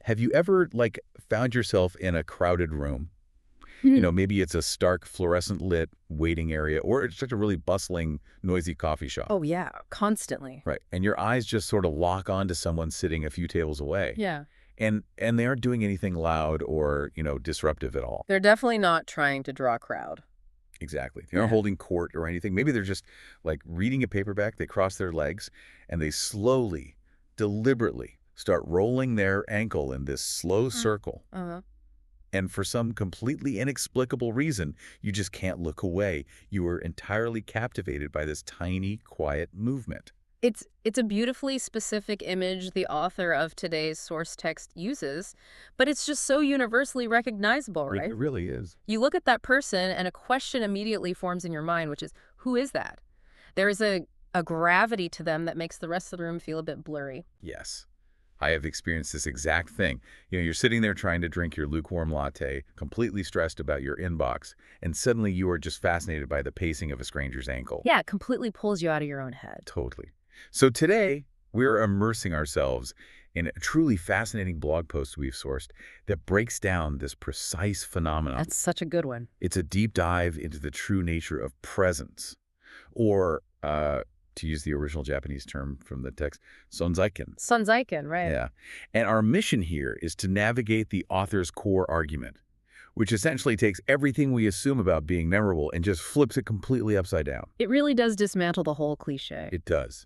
Have you ever, like, found yourself in a crowded room? Mhm. Maybe it's a stark, fluorescent lit waiting area, or it's just a really bustling, noisy coffee shop. Oh, yeah, constantly. Right. And your eyes just sort of lock on to someone sitting a few tables away. Yeah. And they aren't doing anything loud or, disruptive at all. They're definitely not trying to draw a crowd. Exactly. They aren't Yeah. holding court or anything. Maybe they're just like reading a paperback. They cross their legs and they slowly, deliberately start rolling their ankle in this slow circle. Uh-huh. And for some completely inexplicable reason, you just can't look away. You are entirely captivated by this tiny, quiet movement. It's a beautifully specific image the author of today's source text uses, but it's just so universally recognizable, right? It really is. You look at that person and a question immediately forms in your mind, which is, who is that? There is a gravity to them that makes the rest of the room feel a bit blurry. Yes. I have experienced this exact thing. You're sitting there trying to drink your lukewarm latte, completely stressed about your inbox, and suddenly you are just fascinated by the pacing of a stranger's ankle. Yeah, it completely pulls you out of your own head. Totally. So today, we're immersing ourselves in a truly fascinating blog post we've sourced that breaks down this precise phenomenon. That's such a good one. It's a deep dive into the true nature of presence, or, to use the original Japanese term from the text, sonzaiken. Sunzaiken, right? Yeah. And our mission here is to navigate the author's core argument, which essentially takes everything we assume about being memorable and just flips it completely upside down. It really does dismantle the whole cliche. It does.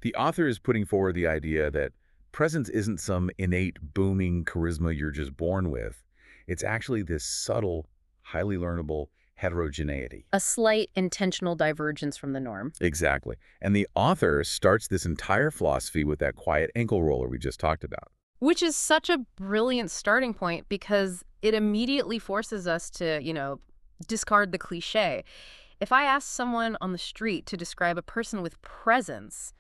The author is putting forward the idea that presence isn't some innate booming charisma you're just born with. It's actually this subtle, highly learnable heterogeneity. A slight intentional divergence from the norm. Exactly. And the author starts this entire philosophy with that quiet ankle roller we just talked about. Which is such a brilliant starting point because it immediately forces us to, discard the cliche. If I ask someone on the street to describe a person with presence,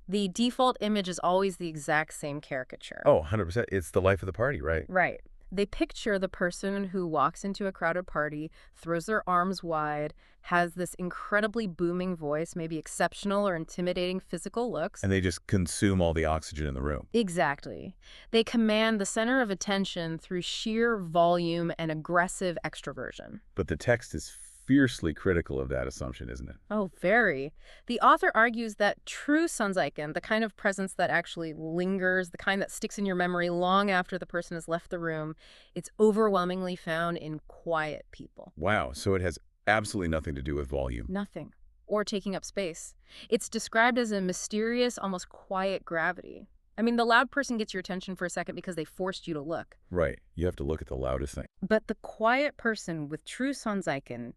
the default image is always the exact same caricature. Oh, 100%. It's the life of the party, right? Right. They picture the person who walks into a crowded party, throws their arms wide, has this incredibly booming voice, maybe exceptional or intimidating physical looks. And they just consume all the oxygen in the room. Exactly. They command the center of attention through sheer volume and aggressive extroversion. But the text is fiercely critical of that assumption, isn't it? Oh, very. The author argues that true Sanzaiken, the kind of presence that actually lingers, the kind that sticks in your memory long after the person has left the room, it's overwhelmingly found in quiet people. Wow. So it has absolutely nothing to do with volume. Nothing. Or taking up space. It's described as a mysterious, almost quiet gravity. I mean, the loud person gets your attention for a second because they forced you to look. Right. You have to look at the loudest thing. But the quiet person with true Sanzaiken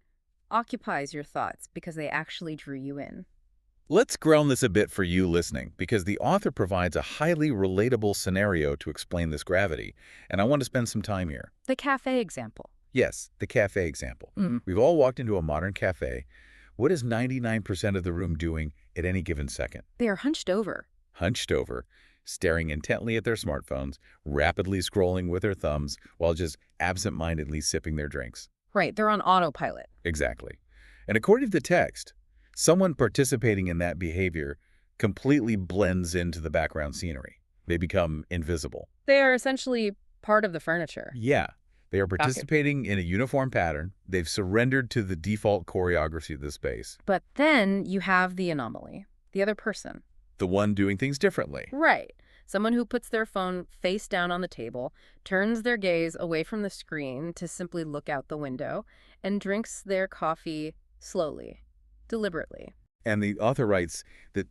occupies your thoughts because they actually drew you in. Let's ground this a bit for you listening, because the author provides a highly relatable scenario to explain this gravity, and I want to spend some time here. The cafe example. Yes, the cafe example. We've all walked into a modern cafe. What is 99% of the room doing at any given second? They are hunched over. Hunched over, staring intently at their smartphones, rapidly scrolling with their thumbs, while just absent-mindedly sipping their drinks. Right, they're on autopilot. Exactly. And according to the text, someone participating in that behavior completely blends into the background scenery. They become invisible. They are essentially part of the furniture. Yeah, they are participating in a uniform pattern. They've surrendered to the default choreography of the space. But then you have the anomaly, the other person. The one doing things differently. Right. Someone who puts their phone face down on the table, turns their gaze away from the screen to simply look out the window, and drinks their coffee slowly, deliberately. And the author writes that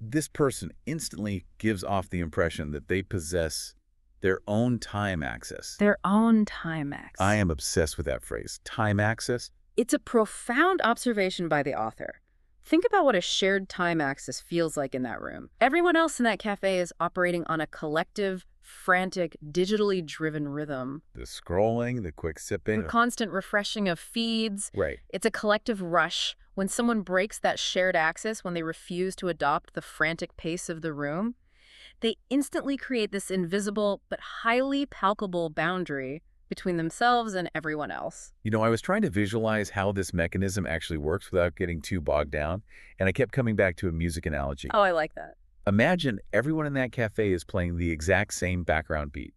this person instantly gives off the impression that they possess their own time access. Their own time access. I am obsessed with that phrase, time access. It's a profound observation by the author. Think about what a shared time axis feels like in that room. Everyone else in that cafe is operating on a collective, frantic, digitally driven rhythm. The scrolling, the quick sipping. The constant refreshing of feeds. Right. It's a collective rush. When someone breaks that shared axis, when they refuse to adopt the frantic pace of the room, they instantly create this invisible but highly palpable boundary between themselves and everyone else. I was trying to visualize how this mechanism actually works without getting too bogged down, and I kept coming back to a music analogy. Oh, I like that. Imagine everyone in that cafe is playing the exact same background beat.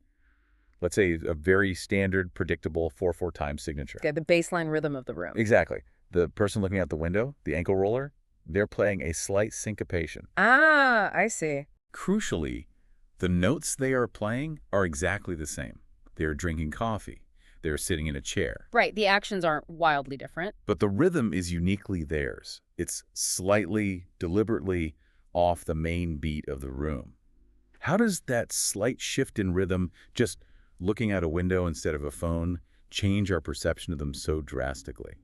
Let's say a very standard, predictable 4/4 time signature. Okay, the baseline rhythm of the room. Exactly. The person looking out the window, the ankle roller, they're playing a slight syncopation. Ah, I see. Crucially, the notes they are playing are exactly the same. They're drinking coffee. They're sitting in a chair. Right, the actions aren't wildly different. But the rhythm is uniquely theirs. It's slightly, deliberately off the main beat of the room. How does that slight shift in rhythm, just looking out a window instead of a phone, change our perception of them so drastically?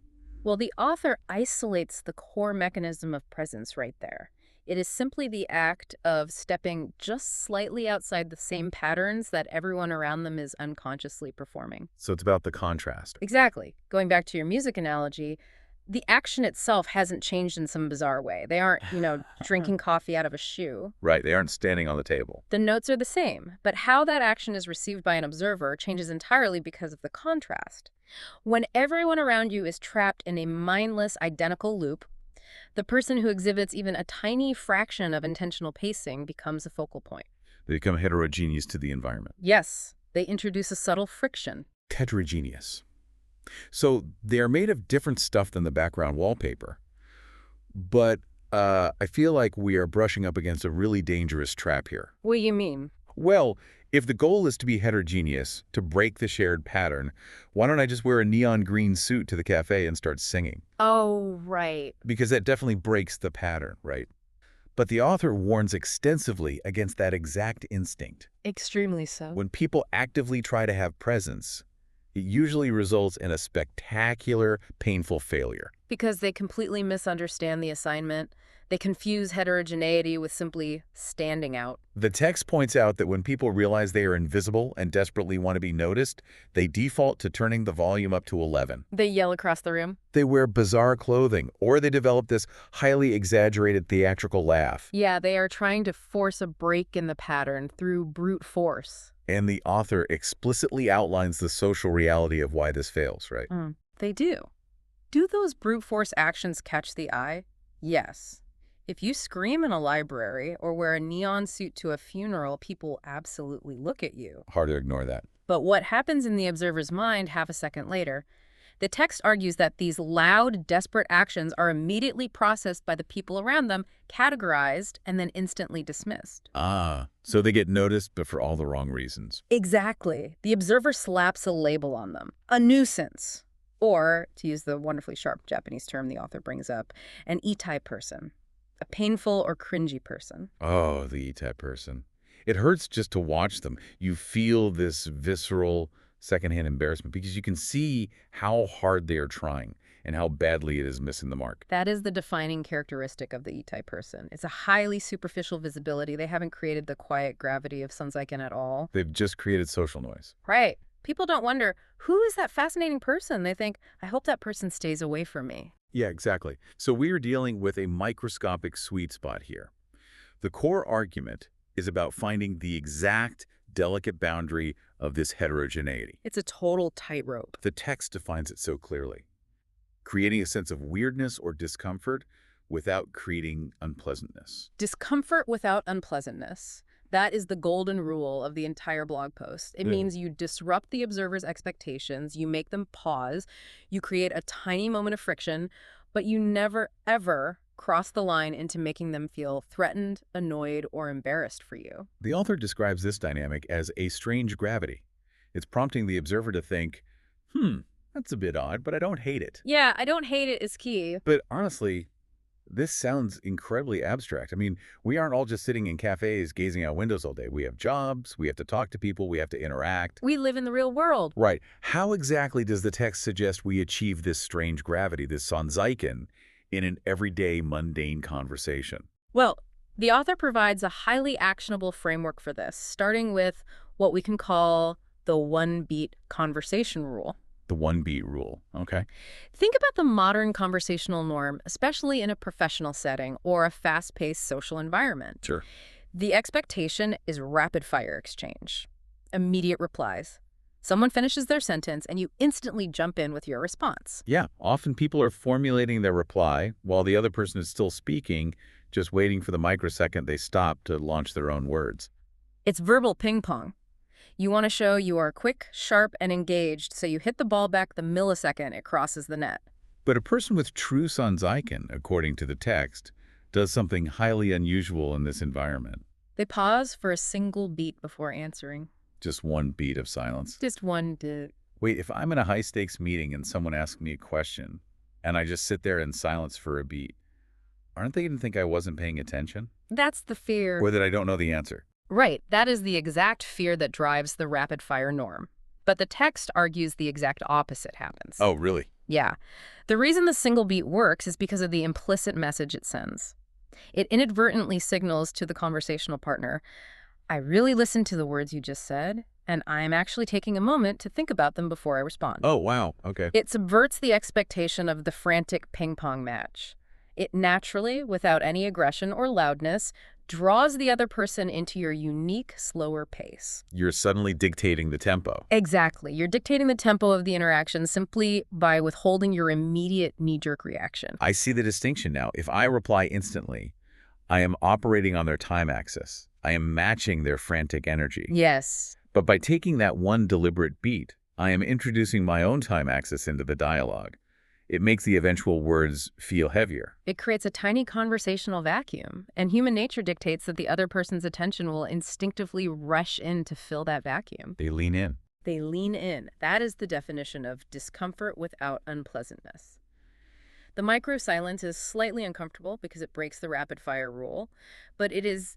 Well, the author isolates the core mechanism of presence right there. It is simply the act of stepping just slightly outside the same patterns that everyone around them is unconsciously performing. So it's about the contrast. Exactly. Going back to your music analogy, the action itself hasn't changed in some bizarre way. They aren't, drinking coffee out of a shoe. Right, they aren't standing on the table. The notes are the same, but how that action is received by an observer changes entirely because of the contrast. When everyone around you is trapped in a mindless, identical loop, the person who exhibits even a tiny fraction of intentional pacing becomes a focal point. They become heterogeneous to the environment. Yes, they introduce a subtle friction. Heterogeneous. So they're made of different stuff than the background wallpaper. But I feel like we are brushing up against a really dangerous trap here. What do you mean? Well, if the goal is to be heterogeneous, to break the shared pattern, why don't I just wear a neon green suit to the cafe and start singing? Oh, right. Because that definitely breaks the pattern, right? But the author warns extensively against that exact instinct. Extremely so. When people actively try to have presence, it usually results in a spectacular, painful failure. Because they completely misunderstand the assignment. They confuse heterogeneity with simply standing out. The text points out that when people realize they are invisible and desperately want to be noticed, they default to turning the volume up to 11. They yell across the room. They wear bizarre clothing, or they develop this highly exaggerated theatrical laugh. Yeah, they are trying to force a break in the pattern through brute force. And the author explicitly outlines the social reality of why this fails, right? They do. Do those brute force actions catch the eye? Yes. If you scream in a library or wear a neon suit to a funeral, people absolutely look at you. Hard to ignore that. But what happens in the observer's mind half a second later? The text argues that these loud, desperate actions are immediately processed by the people around them, categorized, and then instantly dismissed. Ah, so they get noticed, but for all the wrong reasons. Exactly. The observer slaps a label on them. A nuisance. Or, to use the wonderfully sharp Japanese term the author brings up, an itai person. A painful or cringy person. Oh, the E-type person. It hurts just to watch them. You feel this visceral secondhand embarrassment because you can see how hard they are trying and how badly it is missing the mark. That is the defining characteristic of the E-type person. It's a highly superficial visibility. They haven't created the quiet gravity of Sunzaiken at all. They've just created social noise. Right. People don't wonder, who is that fascinating person? They think, I hope that person stays away from me. Yeah, exactly. So we are dealing with a microscopic sweet spot here. The core argument is about finding the exact delicate boundary of this heterogeneity. It's a total tightrope. The text defines it so clearly, creating a sense of weirdness or discomfort without creating unpleasantness. Discomfort without unpleasantness. That is the golden rule of the entire blog post. It means you disrupt the observer's expectations, you make them pause, you create a tiny moment of friction, but you never, ever cross the line into making them feel threatened, annoyed, or embarrassed for you. The author describes this dynamic as a strange gravity. It's prompting the observer to think, that's a bit odd, but I don't hate it. Yeah, I don't hate it is key. But honestly, this sounds incredibly abstract. I mean, we aren't all just sitting in cafes gazing out windows all day. We have jobs, we have to talk to people, we have to interact. We live in the real world. Right. How exactly does the text suggest we achieve this strange gravity, this Sanzaiken, in an everyday, mundane conversation? Well, the author provides a highly actionable framework for this, starting with what we can call the one-beat conversation rule. The one-beat rule, okay? Think about the modern conversational norm, especially in a professional setting or a fast-paced social environment. Sure. The expectation is rapid-fire exchange, immediate replies. Someone finishes their sentence and you instantly jump in with your response. Yeah, often people are formulating their reply while the other person is still speaking, just waiting for the microsecond they stop to launch their own words. It's verbal ping-pong. You want to show you are quick, sharp, and engaged, so you hit the ball back the millisecond it crosses the net. But a person with true Sanzaiken, according to the text, does something highly unusual in this environment. They pause for a single beat before answering. Just one beat of silence. Just one beat. Wait, if I'm in a high-stakes meeting and someone asks me a question, and I just sit there in silence for a beat, aren't they going to think I wasn't paying attention? That's the fear. Or that I don't know the answer? Right, that is the exact fear that drives the rapid-fire norm. But the text argues the exact opposite happens. Oh, really? Yeah. The reason the single beat works is because of the implicit message it sends. It inadvertently signals to the conversational partner, I really listened to the words you just said, and I'm actually taking a moment to think about them before I respond. Oh, wow. Okay. It subverts the expectation of the frantic ping-pong match. It naturally, without any aggression or loudness, draws the other person into your unique, slower pace. You're suddenly dictating the tempo. Exactly. You're dictating the tempo of the interaction simply by withholding your immediate knee-jerk reaction. I see the distinction now. If I reply instantly, I am operating on their time axis. I am matching their frantic energy. Yes. But by taking that one deliberate beat, I am introducing my own time axis into the dialogue. It makes the eventual words feel heavier. It creates a tiny conversational vacuum, and human nature dictates that the other person's attention will instinctively rush in to fill that vacuum. They lean in. They lean in. That is the definition of discomfort without unpleasantness. The micro-silence is slightly uncomfortable because it breaks the rapid-fire rule, but it is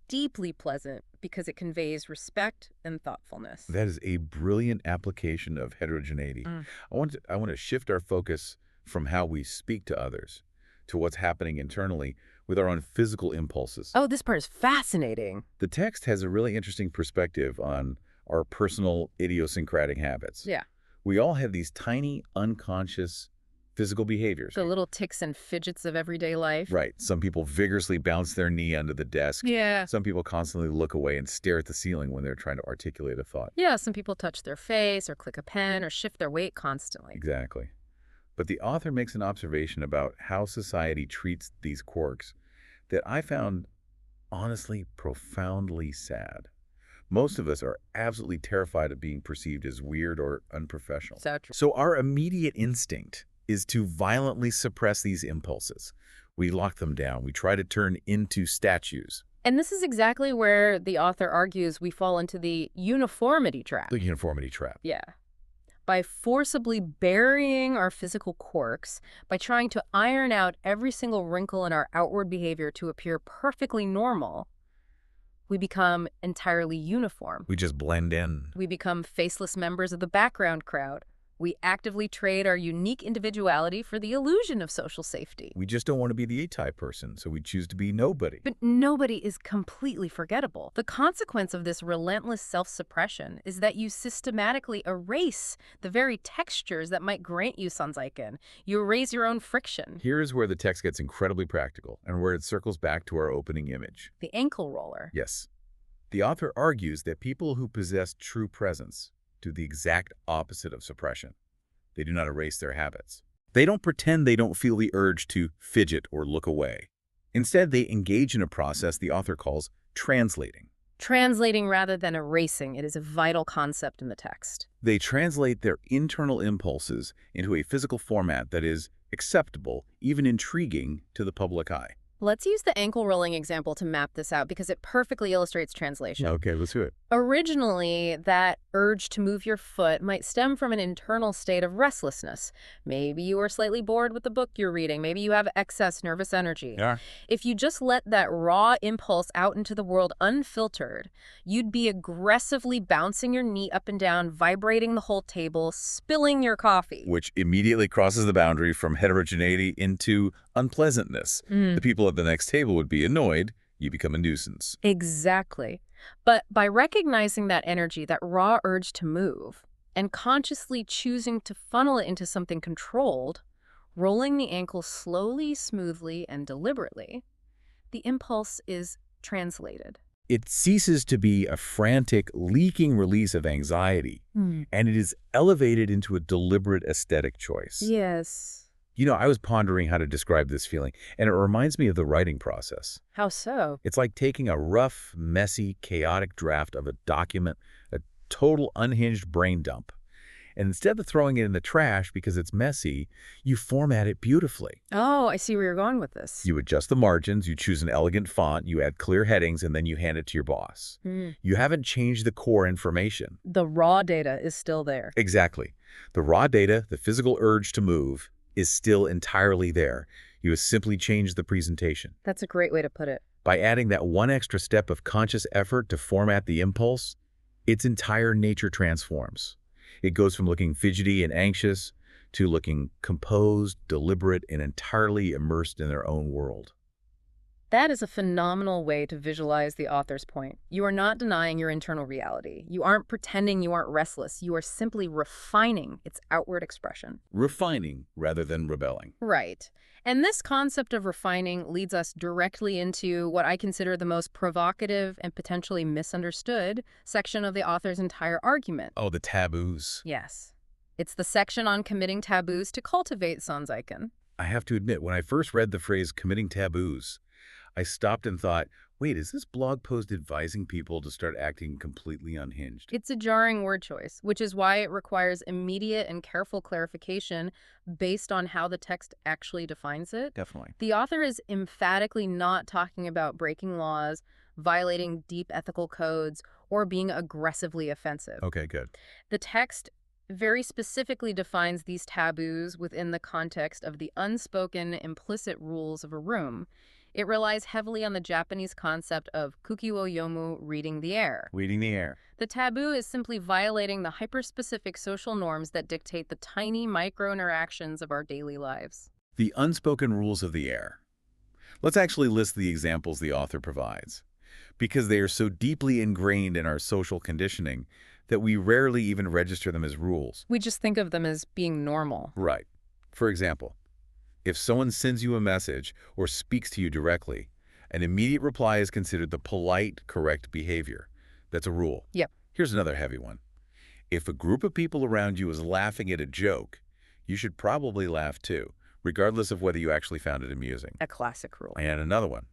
deeply pleasant because it conveys respect and thoughtfulness. That is a brilliant application of heterogeneity. I want to shift our focus from how we speak to others to what's happening internally with our own physical impulses. Oh, this part is fascinating. The text has a really interesting perspective on our personal idiosyncratic habits. Yeah. We all have these tiny, unconscious physical behaviors. The little ticks and fidgets of everyday life. Right. Some people vigorously bounce their knee under the desk. Yeah. Some people constantly look away and stare at the ceiling when they're trying to articulate a thought. Yeah, some people touch their face or click a pen or shift their weight constantly. Exactly. But the author makes an observation about how society treats these quirks that I found honestly profoundly sad. Most of us are absolutely terrified of being perceived as weird or unprofessional. So true. So our immediate instinct is to violently suppress these impulses. We lock them down. We try to turn into statues. And this is exactly where the author argues we fall into the uniformity trap. The uniformity trap. Yeah. By forcibly burying our physical quirks, by trying to iron out every single wrinkle in our outward behavior to appear perfectly normal, we become entirely uniform. We just blend in. We become faceless members of the background crowd. We actively trade our unique individuality for the illusion of social safety. We just don't want to be the A-type person, so we choose to be nobody. But nobody is completely forgettable. The consequence of this relentless self-suppression is that you systematically erase the very textures that might grant you Sanzaiken. You erase your own friction. Here is where the text gets incredibly practical and where it circles back to our opening image. The ankle roller. Yes. The author argues that people who possess true presence do the exact opposite of suppression. They do not erase their habits. They don't pretend they don't feel the urge to fidget or look away. Instead, they engage in a process the author calls translating. Translating rather than erasing. It is a vital concept in the text. They translate their internal impulses into a physical format that is acceptable, even intriguing, to the public eye. Let's use the ankle rolling example to map this out because it perfectly illustrates translation. Okay, let's do it. Originally, that urge to move your foot might stem from an internal state of restlessness. Maybe you are slightly bored with the book you're reading. Maybe you have excess nervous energy. Yeah. If you just let that raw impulse out into the world unfiltered, you'd be aggressively bouncing your knee up and down, vibrating the whole table, spilling your coffee. Which immediately crosses the boundary from heterogeneity into unpleasantness. The people at the next table would be annoyed. You become a nuisance. Exactly. But by recognizing that energy, that raw urge to move, and consciously choosing to funnel it into something controlled, rolling the ankle slowly, smoothly, and deliberately, the impulse is translated. It ceases to be a frantic, leaking release of anxiety, and it is elevated into a deliberate aesthetic choice. Yes. You know, I was pondering how to describe this feeling, and it reminds me of the writing process. How so? It's like taking a rough, messy, chaotic draft of a document, a total unhinged brain dump. And instead of throwing it in the trash because it's messy, you format it beautifully. Oh, I see where you're going with this. You adjust the margins, you choose an elegant font, you add clear headings, and then you hand it to your boss. You haven't changed the core information. The raw data is still there. Exactly. The raw data, the physical urge to move, is still entirely there. You have simply changed the presentation. That's a great way to put it. By adding that one extra step of conscious effort to format the impulse, its entire nature transforms. It goes from looking fidgety and anxious to looking composed, deliberate, and entirely immersed in their own world. That is a phenomenal way to visualize the author's point. You are not denying your internal reality. You aren't pretending you aren't restless. You are simply refining its outward expression. Refining rather than rebelling. Right. And this concept of refining leads us directly into what I consider the most provocative and potentially misunderstood section of the author's entire argument. Oh, the taboos. Yes. It's the section on committing taboos to cultivate Sanzaiken. I have to admit, when I first read the phrase committing taboos, I stopped and thought, wait, is this blog post advising people to start acting completely unhinged? It's a jarring word choice, which is why it requires immediate and careful clarification based on how the text actually defines it. Definitely. The author is emphatically not talking about breaking laws, violating deep ethical codes, or being aggressively offensive. Okay, good. The text very specifically defines these taboos within the context of the unspoken, implicit rules of a room. It relies heavily on the Japanese concept of kuki wo yomu, reading the air. Reading the air. The taboo is simply violating the hyper-specific social norms that dictate the tiny micro-interactions of our daily lives. The unspoken rules of the air. Let's actually list the examples the author provides, because they are so deeply ingrained in our social conditioning that we rarely even register them as rules. We just think of them as being normal. Right. For example, if someone sends you a message or speaks to you directly, an immediate reply is considered the polite, correct behavior. That's a rule. Yep. Here's another heavy one. If a group of people around you is laughing at a joke, you should probably laugh too, regardless of whether you actually found it amusing. A classic rule. And another one.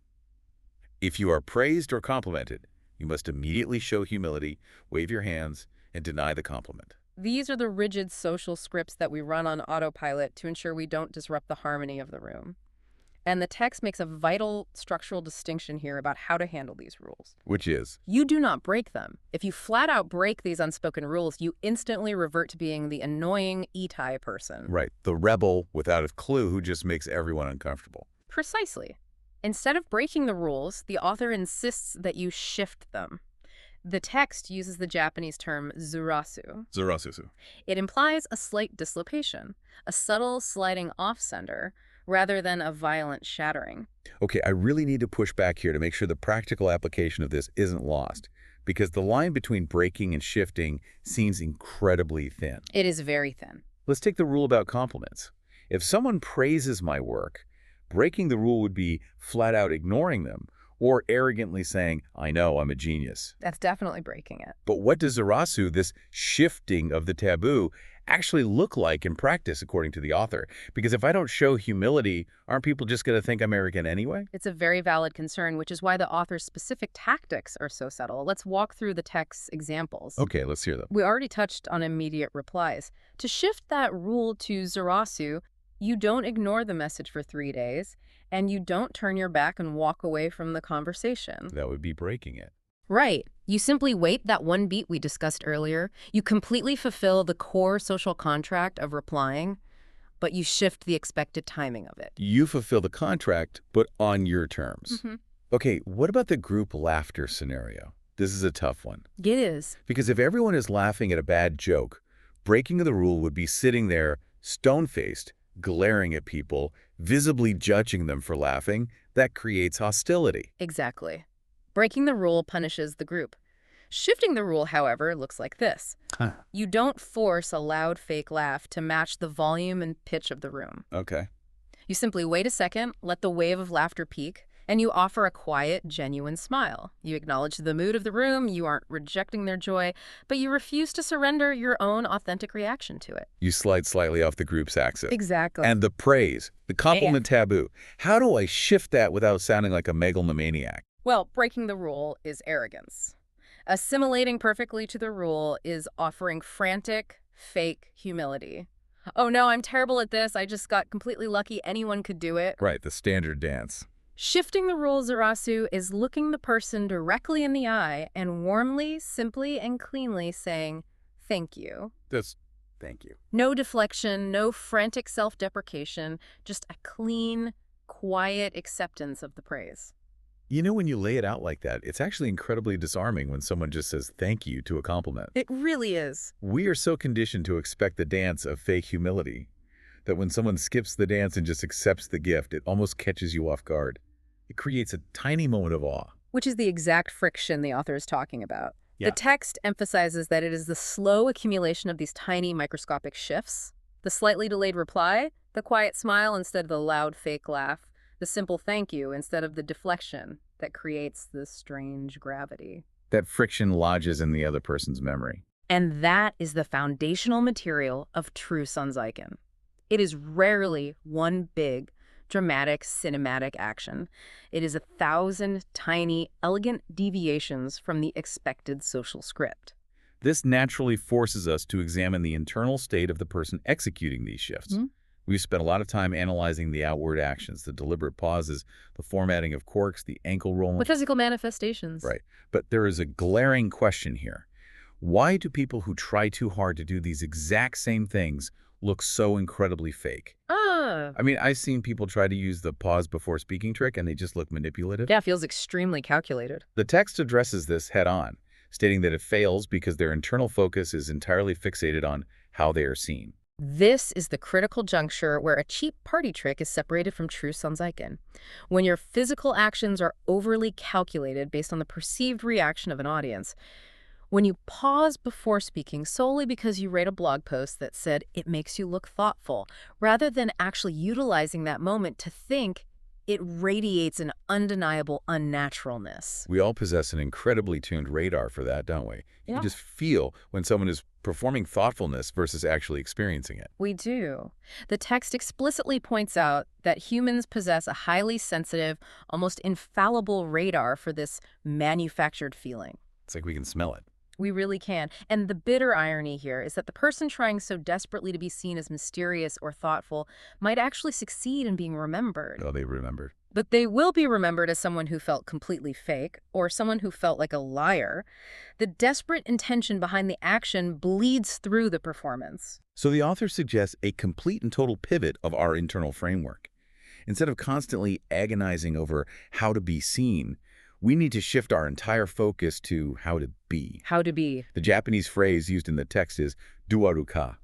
If you are praised or complimented, you must immediately show humility, wave your hands, and deny the compliment. These are the rigid social scripts that we run on autopilot to ensure we don't disrupt the harmony of the room. And the text makes a vital structural distinction here about how to handle these rules. Which is? You do not break them. If you flat out break these unspoken rules, you instantly revert to being the annoying Itai person. Right, the rebel without a clue who just makes everyone uncomfortable. Precisely. Instead of breaking the rules, the author insists that you shift them. The text uses the Japanese term zurasu. Zurasu. It implies a slight dislocation, a subtle sliding off-center, rather than a violent shattering. Okay, I really need to push back here to make sure the practical application of this isn't lost, because the line between breaking and shifting seems incredibly thin. It is very thin. Let's take the rule about compliments. If someone praises my work, breaking the rule would be flat out ignoring them, or arrogantly saying, I know, I'm a genius. That's definitely breaking it. But what does Zurasu, this shifting of the taboo, actually look like in practice, according to the author? Because if I don't show humility, aren't people just going to think I'm arrogant anyway? It's a very valid concern, which is why the author's specific tactics are so subtle. Let's walk through the text's examples. Okay, let's hear them. We already touched on immediate replies. To shift that rule to Zurasu, you don't ignore the message for 3 days, and you don't turn your back and walk away from the conversation. That would be breaking it. Right. You simply wait that one beat we discussed earlier. You completely fulfill the core social contract of replying, but you shift the expected timing of it. You fulfill the contract, but on your terms. Mm-hmm. Okay, what about the group laughter scenario? This is a tough one. It is. Because if everyone is laughing at a bad joke, breaking the rule would be sitting there, stone-faced, glaring at people, visibly judging them for laughing. That creates hostility. Exactly. Breaking the rule punishes the group. Shifting the rule, however, looks like this. You don't force a loud fake laugh to match the volume and pitch of the room. Okay. You simply wait a second, let the wave of laughter peak, and you offer a quiet, genuine smile. You acknowledge the mood of the room, you aren't rejecting their joy, but you refuse to surrender your own authentic reaction to it. You slide slightly off the group's axis. Exactly. And the praise, the compliment taboo. How do I shift that without sounding like a megalomaniac? Well, breaking the rule is arrogance. Assimilating perfectly to the rule is offering frantic, fake humility. Oh no, I'm terrible at this. I just got completely lucky. Anyone could do it. Right, the standard dance. Shifting the rule, Zarasu, is looking the person directly in the eye and warmly, simply, and cleanly saying, thank you. Thank you. No deflection, no frantic self-deprecation, just a clean, quiet acceptance of the praise. You know, when you lay it out like that, it's actually incredibly disarming when someone just says thank you to a compliment. It really is. We are so conditioned to expect the dance of fake humility that when someone skips the dance and just accepts the gift, it almost catches you off guard. It creates a tiny moment of awe. Which is the exact friction the author is talking about. Yeah. The text emphasizes that it is the slow accumulation of these tiny microscopic shifts, the slightly delayed reply, the quiet smile instead of the loud fake laugh, the simple thank you instead of the deflection that creates this strange gravity. That friction lodges in the other person's memory. And that is the foundational material of true Sunzaiken. It is rarely one big, dramatic, cinematic action. It is 1,000 tiny, elegant deviations from the expected social script. This naturally forces us to examine the internal state of the person executing these shifts. We've spent a lot of time analyzing the outward actions, the deliberate pauses, the formatting of quirks, the ankle rolling. The physical manifestations. Right. But there is a glaring question here. Why do people who try too hard to do these exact same things look so incredibly fake? I mean, I've seen people try to use the pause before speaking trick and they just look manipulative. Yeah, feels extremely calculated. The text addresses this head on, stating that it fails because their internal focus is entirely fixated on how they are seen. This is the critical juncture where a cheap party trick is separated from true Sunzaiken. When your physical actions are overly calculated based on the perceived reaction of an audience. When you pause before speaking solely because you read a blog post that said it makes you look thoughtful, rather than actually utilizing that moment to think, it radiates an undeniable unnaturalness. We all possess an incredibly tuned radar for that, don't we? You can just feel when someone is performing thoughtfulness versus actually experiencing it. We do. The text explicitly points out that humans possess a highly sensitive, almost infallible radar for this manufactured feeling. It's like we can smell it. We really can. And the bitter irony here is that the person trying so desperately to be seen as mysterious or thoughtful might actually succeed in being remembered. Oh, they remembered. But they will be remembered as someone who felt completely fake or someone who felt like a liar. The desperate intention behind the action bleeds through the performance. So the author suggests a complete and total pivot of our internal framework. Instead of constantly agonizing over how to be seen, we need to shift our entire focus to how to be. How to be. The Japanese phrase used in the text is duaruka.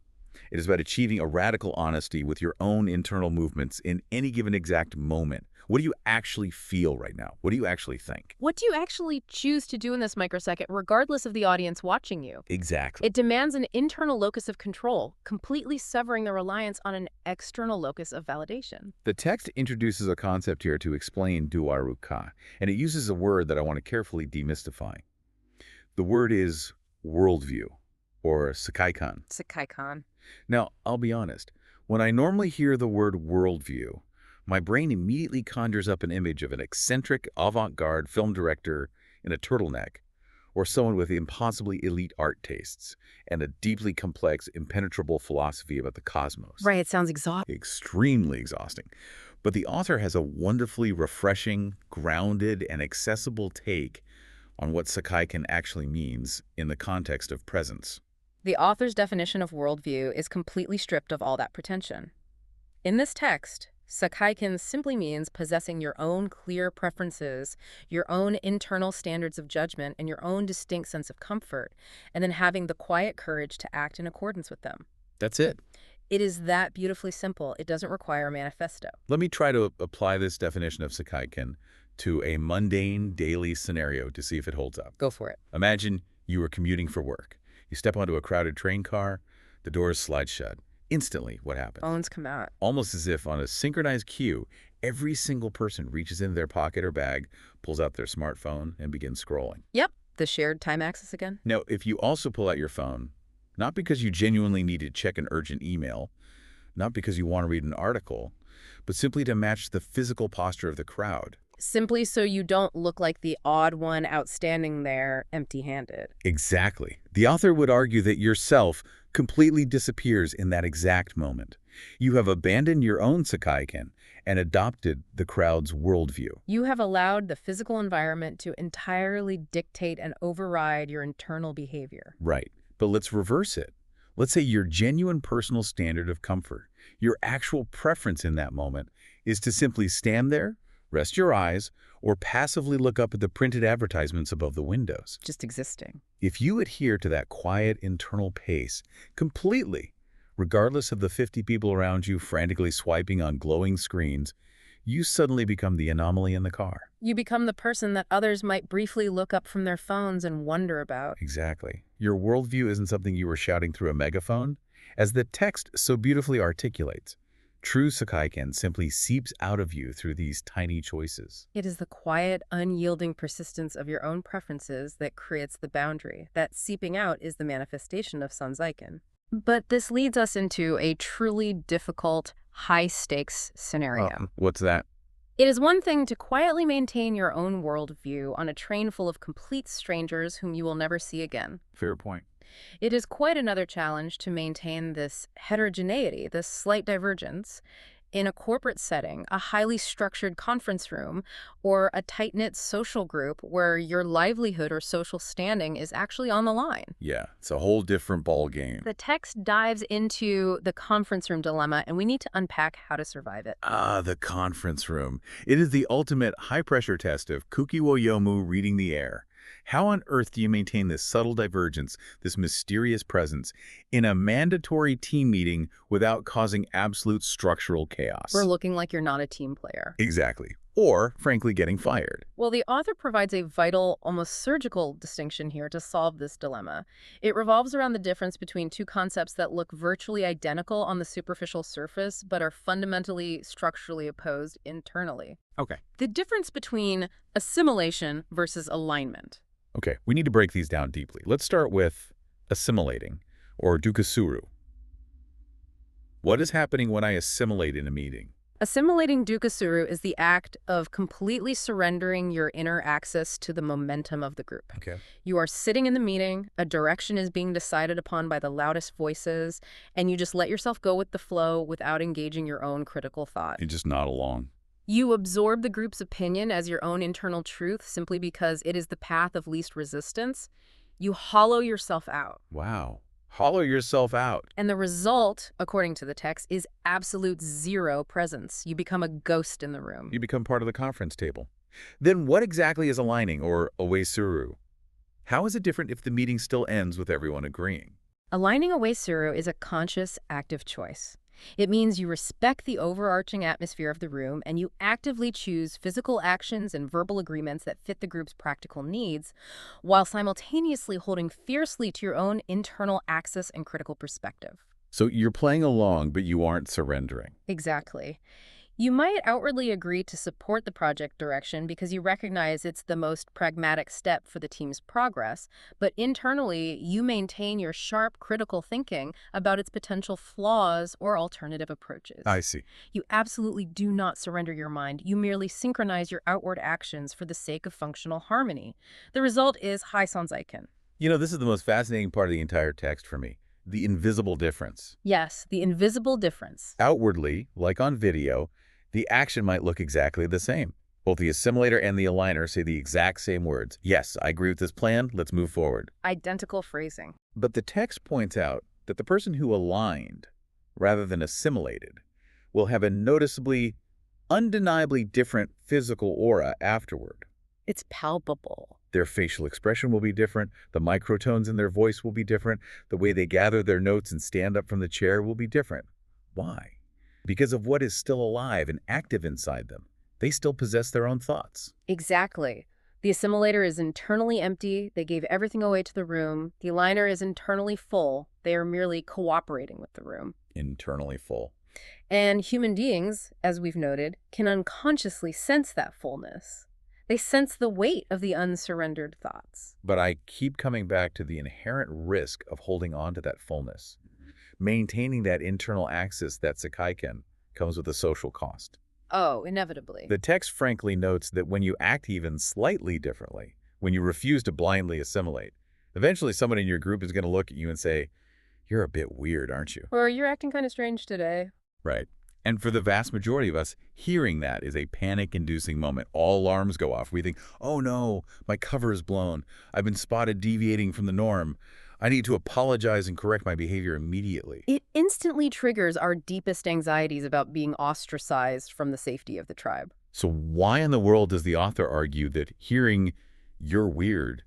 It is about achieving a radical honesty with your own internal movements in any given exact moment. What do you actually feel right now? What do you actually think? What do you actually choose to do in this microsecond, regardless of the audience watching you? Exactly. It demands an internal locus of control, completely severing the reliance on an external locus of validation. The text introduces a concept here to explain duaruka, and it uses a word that I want to carefully demystify. The word is worldview, or sakaikan. Sakaikan. Now, I'll be honest. When I normally hear the word worldview, my brain immediately conjures up an image of an eccentric, avant-garde film director in a turtleneck, or someone with impossibly elite art tastes and a deeply complex, impenetrable philosophy about the cosmos. Right, it sounds exhausting. Extremely exhausting. But the author has a wonderfully refreshing, grounded, and accessible take on what Sakaikan actually means in the context of presence. The author's definition of worldview is completely stripped of all that pretension. In this text, Sakaikan simply means possessing your own clear preferences, your own internal standards of judgment, and your own distinct sense of comfort, and then having the quiet courage to act in accordance with them. That's it. It is that beautifully simple. It doesn't require a manifesto. Let me try to apply this definition of Sakaikan to a mundane daily scenario to see if it holds up. Go for it. Imagine you are commuting for work. You step onto a crowded train car, the doors slide shut. Instantly, what happens? Phones come out. Almost as if on a synchronized cue, every single person reaches into their pocket or bag, pulls out their smartphone, and begins scrolling. Yep, the shared time axis again. Now, if you also pull out your phone, not because you genuinely need to check an urgent email, not because you want to read an article, but simply to match the physical posture of the crowd, Simply so you don't look like the odd one outstanding there empty-handed. Exactly. The author would argue that yourself completely disappears in that exact moment. You have abandoned your own Sakaiken and adopted the crowd's worldview. You have allowed the physical environment to entirely dictate and override your internal behavior. Right. But let's reverse it. Let's say your genuine personal standard of comfort, your actual preference in that moment, is to simply stand there, rest your eyes, or passively look up at the printed advertisements above the windows. Just existing. If you adhere to that quiet internal pace completely, regardless of the 50 people around you frantically swiping on glowing screens, you suddenly become the anomaly in the car. You become the person that others might briefly look up from their phones and wonder about. Exactly. Your worldview isn't something you were shouting through a megaphone. As the text so beautifully articulates, true Sakaiken simply seeps out of you through these tiny choices. It is the quiet, unyielding persistence of your own preferences that creates the boundary. That seeping out is the manifestation of Sanzaiken. But this leads us into a truly difficult, high-stakes scenario. What's that? It is one thing to quietly maintain your own worldview on a train full of complete strangers whom you will never see again. Fair point. It is quite another challenge to maintain this heterogeneity, this slight divergence, in a corporate setting, a highly structured conference room, or a tight-knit social group where your livelihood or social standing is actually on the line. Yeah, it's a whole different ball game. The text dives into the conference room dilemma, and we need to unpack how to survive it. Ah, the conference room. It is the ultimate high-pressure test of Kukiwo-yomu reading the air. How on earth do you maintain this subtle divergence, this mysterious presence, in a mandatory team meeting without causing absolute structural chaos? We're looking like you're not a team player. Exactly. Or, frankly, getting fired. Well, the author provides a vital, almost surgical distinction here to solve this dilemma. It revolves around the difference between two concepts that look virtually identical on the superficial surface, but are fundamentally structurally opposed internally. Okay. The difference between assimilation versus alignment. Okay, we need to break these down deeply. Let's start with assimilating, or dukasuru. What is happening when I assimilate in a meeting? Assimilating dukasuru is the act of completely surrendering your inner access to the momentum of the group. Okay. You are sitting in the meeting, a direction is being decided upon by the loudest voices, and you just let yourself go with the flow without engaging your own critical thought. You just nod along. You absorb the group's opinion as your own internal truth simply because it is the path of least resistance. You hollow yourself out. Wow. Hollow yourself out. And the result, according to the text, is absolute zero presence. You become a ghost in the room. You become part of the conference table. Then what exactly is aligning, or uesuru? How is it different if the meeting still ends with everyone agreeing? Aligning a Uesuru is a conscious, active choice. It means you respect the overarching atmosphere of the room and you actively choose physical actions and verbal agreements that fit the group's practical needs, while simultaneously holding fiercely to your own internal access and critical perspective. So you're playing along, but you aren't surrendering. Exactly. You might outwardly agree to support the project direction because you recognize it's the most pragmatic step for the team's progress, but internally, you maintain your sharp, critical thinking about its potential flaws or alternative approaches. I see. You absolutely do not surrender your mind. You merely synchronize your outward actions for the sake of functional harmony. The result is high Sanzaiken. You know, this is the most fascinating part of the entire text for me. The invisible difference. Yes, the invisible difference. Outwardly, like on video, the action might look exactly the same. Both the assimilator and the aligner say the exact same words. Yes, I agree with this plan. Let's move forward. Identical phrasing. But the text points out that the person who aligned, rather than assimilated, will have a noticeably, undeniably different physical aura afterward. It's palpable. Their facial expression will be different. The microtones in their voice will be different. The way they gather their notes and stand up from the chair will be different. Why? Because of what is still alive and active inside them. They still possess their own thoughts. Exactly. The assimilator is internally empty. They gave everything away to the room. The aligner is internally full. They are merely cooperating with the room. Internally full. And human beings, as we've noted, can unconsciously sense that fullness. They sense the weight of the unsurrendered thoughts. But I keep coming back to the inherent risk of holding on to that fullness. Maintaining that internal axis, that Sakaiken, comes with a social cost. Oh, inevitably. The text frankly notes that when you act even slightly differently, when you refuse to blindly assimilate, eventually someone in your group is going to look at you and say, "You're a bit weird, aren't you?" Or you're acting kind of strange today. Right. And for the vast majority of us, hearing that is a panic-inducing moment. All alarms go off. We think, "Oh no, my cover is blown. I've been spotted deviating from the norm. I need to apologize and correct my behavior immediately." It instantly triggers our deepest anxieties about being ostracized from the safety of the tribe. So why in the world does the author argue that hearing "you're weird"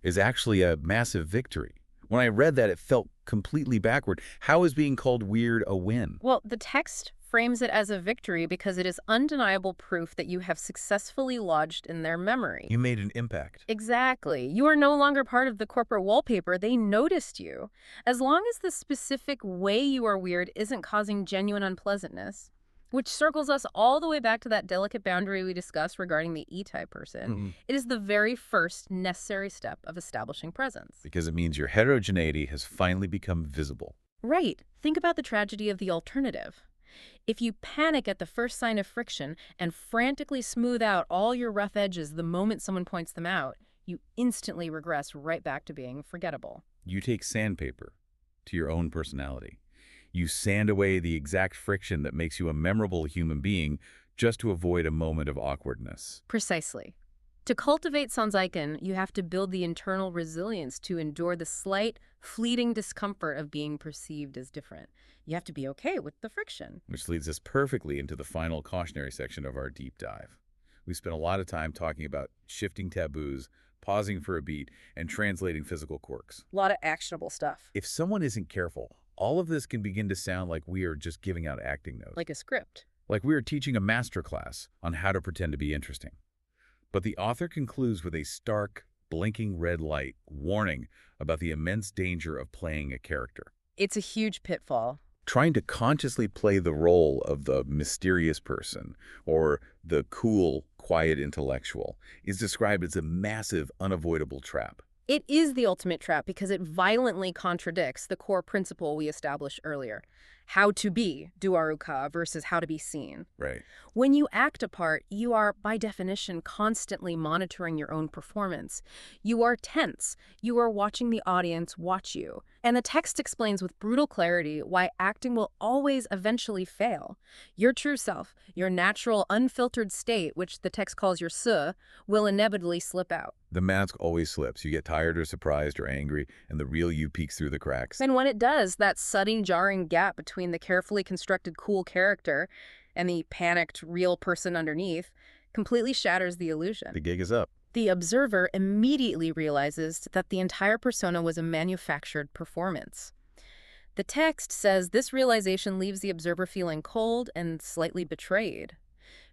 is actually a massive victory? When I read that, it felt completely backward. How is being called weird a win? Well, the text frames it as a victory because it is undeniable proof that you have successfully lodged in their memory. You made an impact. Exactly. You are no longer part of the corporate wallpaper. They noticed you. As long as the specific way you are weird isn't causing genuine unpleasantness, which circles us all the way back to that delicate boundary we discussed regarding the E-type person, it is the very first necessary step of establishing presence. Because it means your heterogeneity has finally become visible. Right. Think about the tragedy of the alternative. If you panic at the first sign of friction and frantically smooth out all your rough edges the moment someone points them out, you instantly regress right back to being forgettable. You take sandpaper to your own personality. You sand away the exact friction that makes you a memorable human being just to avoid a moment of awkwardness. Precisely. To cultivate Sanzaiken, you have to build the internal resilience to endure the slight, fleeting discomfort of being perceived as different. You have to be okay with the friction. Which leads us perfectly into the final cautionary section of our deep dive. We spent a lot of time talking about shifting taboos, pausing for a beat, and translating physical quirks. A lot of actionable stuff. If someone isn't careful, all of this can begin to sound like we are just giving out acting notes. Like a script. Like we are teaching a master class on how to pretend to be interesting. But the author concludes with a stark, blinking red light warning about the immense danger of playing a character. It's a huge pitfall. Trying to consciously play the role of the mysterious person or the cool, quiet intellectual is described as a massive, unavoidable trap. It is the ultimate trap because it violently contradicts the core principle we established earlier. How to be, duaruka, versus how to be seen. Right. When you act a part, you are, by definition, constantly monitoring your own performance. You are tense. You are watching the audience watch you. And the text explains with brutal clarity why acting will always eventually fail. Your true self, your natural, unfiltered state, which the text calls your se, will inevitably slip out. The mask always slips. You get tired or surprised or angry, and the real you peeks through the cracks. And when it does, that sudden, jarring gap between the carefully constructed cool character and the panicked, real person underneath completely shatters the illusion. The gig is up. The observer immediately realizes that the entire persona was a manufactured performance. The text says this realization leaves the observer feeling cold and slightly betrayed.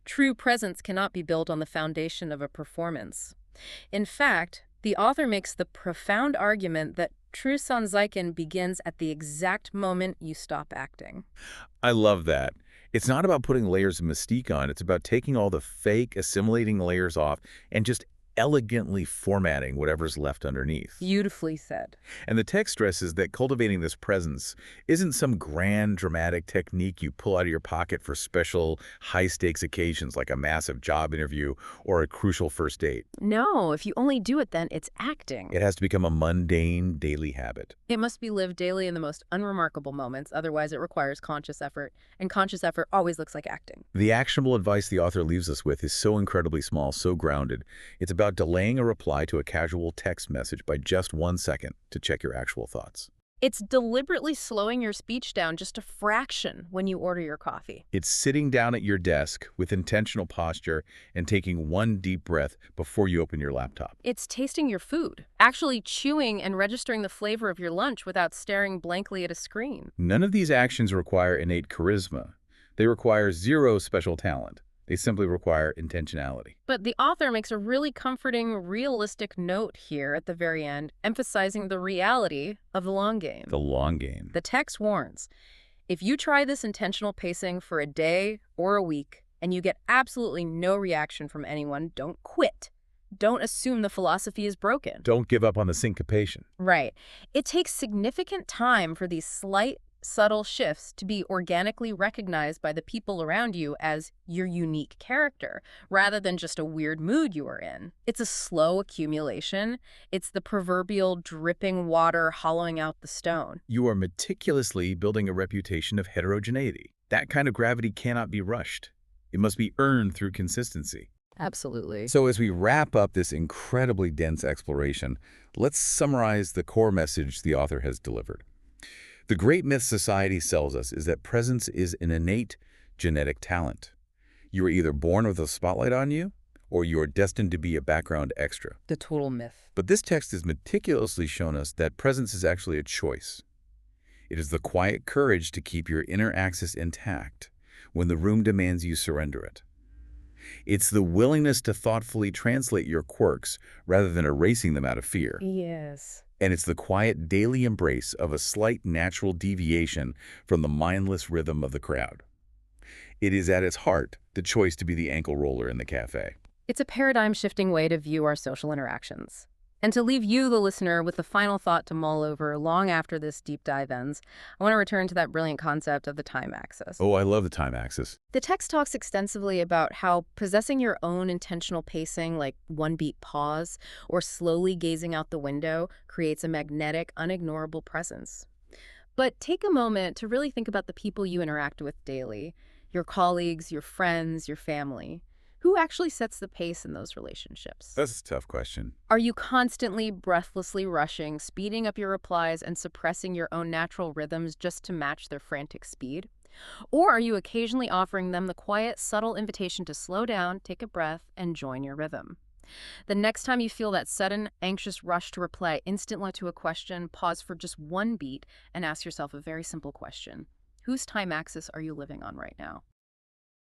True presence cannot be built on the foundation of a performance. In fact, the author makes the profound argument that true Sanzaiken begins at the exact moment you stop acting. I love that. It's not about putting layers of mystique on. It's about taking all the fake, assimilating layers off and just elegantly formatting whatever's left underneath. Beautifully said. And the text stresses that cultivating this presence isn't some grand, dramatic technique you pull out of your pocket for special, high-stakes occasions like a massive job interview or a crucial first date. No, if you only do it then, it's acting. It has to become a mundane, daily habit. It must be lived daily in the most unremarkable moments, otherwise it requires conscious effort, and conscious effort always looks like acting. The actionable advice the author leaves us with is so incredibly small, so grounded. It's about delaying a reply to a casual text message by just 1 second to check your actual thoughts. It's deliberately slowing your speech down just a fraction when you order your coffee. It's sitting down at your desk with intentional posture and taking one deep breath before you open your laptop. It's tasting your food, actually chewing and registering the flavor of your lunch without staring blankly at a screen. None of these actions require innate charisma. They require zero special talent. They simply require intentionality. But the author makes a really comforting, realistic note here at the very end, emphasizing the reality of the long game. The long game. The text warns, if you try this intentional pacing for a day or a week and you get absolutely no reaction from anyone, don't quit. Don't assume the philosophy is broken. Don't give up on the syncopation. Right. It takes significant time for these slight, subtle shifts to be organically recognized by the people around you as your unique character, rather than just a weird mood you are in. It's a slow accumulation. It's the proverbial dripping water hollowing out the stone. You are meticulously building a reputation of heterogeneity. That kind of gravity cannot be rushed. It must be earned through consistency. Absolutely. So as we wrap up this incredibly dense exploration, let's summarize the core message the author has delivered. The great myth society sells us is that presence is an innate genetic talent. You are either born with a spotlight on you, or you are destined to be a background extra. The total myth. But this text has meticulously shown us that presence is actually a choice. It is the quiet courage to keep your inner axis intact when the room demands you surrender it. It's the willingness to thoughtfully translate your quirks rather than erasing them out of fear. Yes. And it's the quiet daily embrace of a slight natural deviation from the mindless rhythm of the crowd. It is at its heart the choice to be the ankle roller in the cafe. It's a paradigm-shifting way to view our social interactions. And to leave you, the listener, with the final thought to mull over long after this deep dive ends, I want to return to that brilliant concept of the time axis. Oh, I love the time axis. The text talks extensively about how possessing your own intentional pacing, like one-beat pause or slowly gazing out the window, creates a magnetic, unignorable presence. But take a moment to really think about the people you interact with daily, your colleagues, your friends, your family. Who actually sets the pace in those relationships? That's a tough question. Are you constantly, breathlessly rushing, speeding up your replies, and suppressing your own natural rhythms just to match their frantic speed? Or are you occasionally offering them the quiet, subtle invitation to slow down, take a breath, and join your rhythm? The next time you feel that sudden, anxious rush to reply instantly to a question, pause for just one beat and ask yourself a very simple question. Whose time axis are you living on right now?